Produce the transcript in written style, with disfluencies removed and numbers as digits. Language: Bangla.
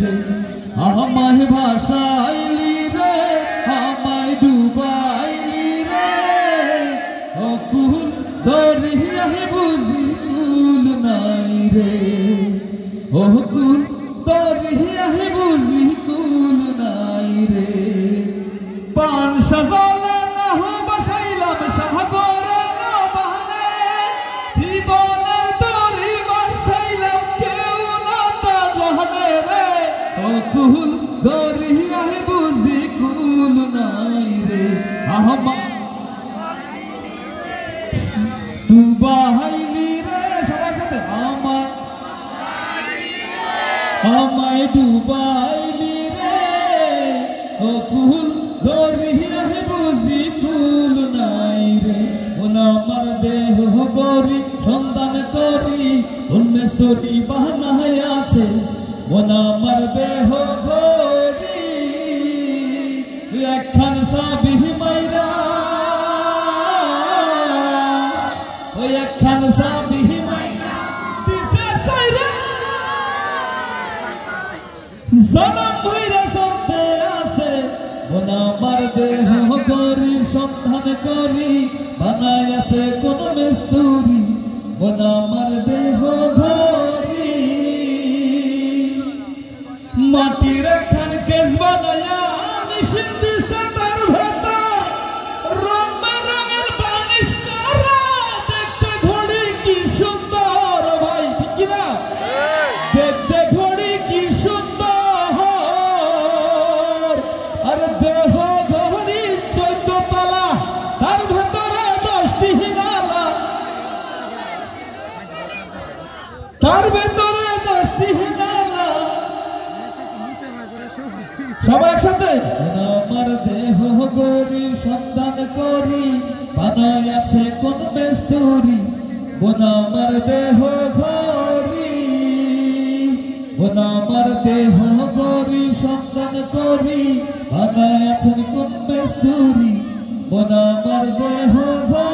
রে আমায় ভাসাইলি রে আমায় ডুবাইলি রে ও কুল দরিয়ায় বুঝি কুল নাই রে ও কুল দরিয়ায় বুঝি কুল নাই রে পান সাজালে না বসাইলাম সাগরের বানে জীবনের দড়ি বসাইলাম কেউ না তা জানে রে ও কুল দরিয়ায় বুঝি কুল নাই রে আমার ডুবাইলি রে সবার সাথে আমায় ডুবাইলি রে ও কুল দরিয়ায় বুঝি কুল নাই রে মন আমার দেহ গরি সন্ধান করি উন্মেশ্বরী বাহানায় আছে মন আমার দেহ গরি একখান সাবি মাইরা ওই একখান সাবি মাইরা দিছে সাইরা জনম ভইরা সতে আছে মন আমার দেহ গরি সন্ধান করি বানায় আছে কোন মিস্তুরি মন আমার দেহ গরি মাটির একখান কেস বানায়া মেশিন দিছে তার ভেতর রং বেরঙের বানিশ করা দেখতে ঘড়ি কি সুন্দর ভাই ঠিক কিনা দেখতে ঘড়ি কি সুন্দর আর দেহ ঘড়ি 14 তলা তার ভেতরে 10টি নালা তার ভেতরে 10টি নালা সবাই একসাথে আমার দেহ গরি সন্ধান করি বানায় আছে কোন মিস্তুরি বোন আমার দেহ ঘরি বোন আমার দেহ গরি সন্ধান করি বানায় আছেন কোন মিস্তুরি বোন আমার দেহ ঘরি।